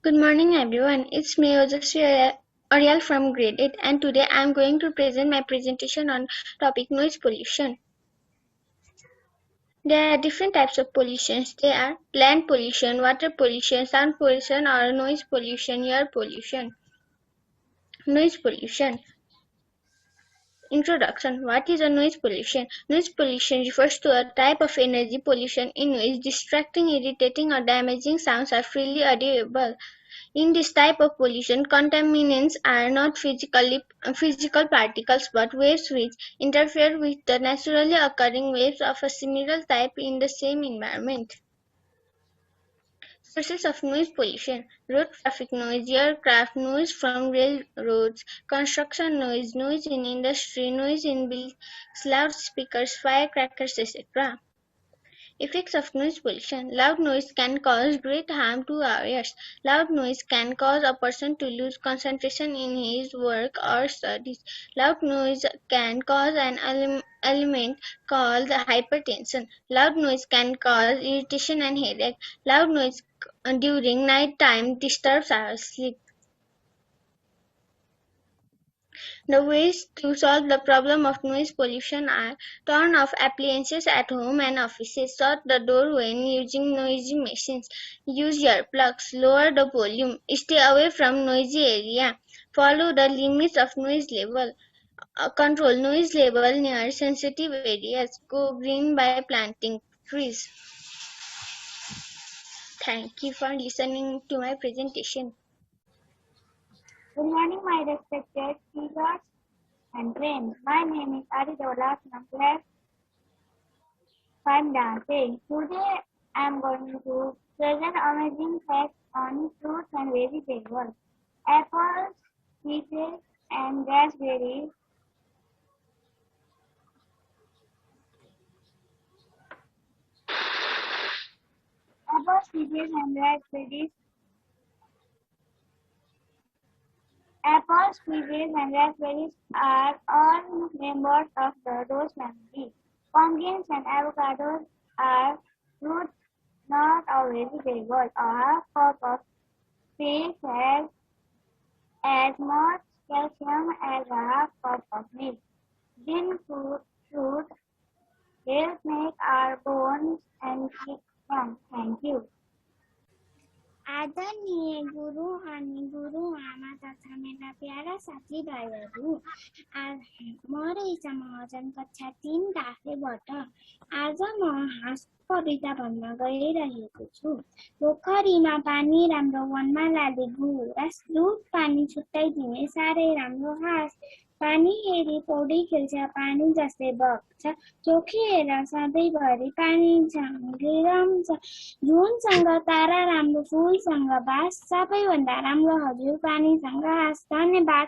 Good morning everyone, it's me Ojasvi Ariel from grade 8 and today I am going to present my presentation on topic noise pollution. There are different types of pollutions. They are land pollution, water pollution, sound pollution or noise pollution, air pollution. Noise pollution. Introduction. What is a noise pollution? Noise pollution refers to a type of energy pollution in which distracting, irritating or damaging sounds are freely audible. In this type of pollution, contaminants are not physical particles but waves which interfere with the naturally occurring waves of a similar type in the same environment. Sources of noise pollution: road traffic noise, aircraft noise from railroads, construction noise, noise in industry, noise in buildings, loudspeakers, firecrackers, etc. Effects of noise pollution: loud noise can cause great harm to our ears. Loud noise can cause a person to lose concentration in his work or studies. Loud noise can cause an ailment called hypertension. Loud noise can cause irritation and headache. Loud noise during night time disturbs our sleep. The ways to solve the problem of noise pollution are: turn off appliances at home and offices, shut the door when using noisy machines, use earplugs, lower the volume, stay away from noisy area, follow the limits of noise level, control noise level near sensitive areas, go green by planting trees. Thank you for listening to my presentation. Good morning, my respected teachers and friends. My name is Aridola from class 5 dancing. Today I am going to present amazing facts on fruits and vegetables. Apples, peaches, and raspberries. Apples, peaches, and raspberries. Apples, peaches, and raspberries are all members of the rose family. Pumpkins and avocados are fruits, not a vegetable. A half cup of fish has as much calcium as a half cup of milk. Green fruit help make our bones and teeth strong. Thank you. आदरणीय गुरु अनि गुरुआमा तथा मेरा प्यारा साथीभाइहरू, म रहेछ महाजन कक्षा 3 काफेबाट। आज म हाँस कविता भन्न गइरहेको छु। पोखरीमा पानी राम्रो वनमा लाले गुराँस, दुध पानी छुट्याइदिने साह्रै राम्रो हाँस। पानी हेरी पौडी खेल्छ, पानी जस्तै बग्छ, चोखिएर सधैँभरि पानी रम्छ। जुनसँग तारा राम्रो, फुलसँग बास, सबैभन्दा राम्रो हजुर पानीसँग हाँस। धन्यवाद।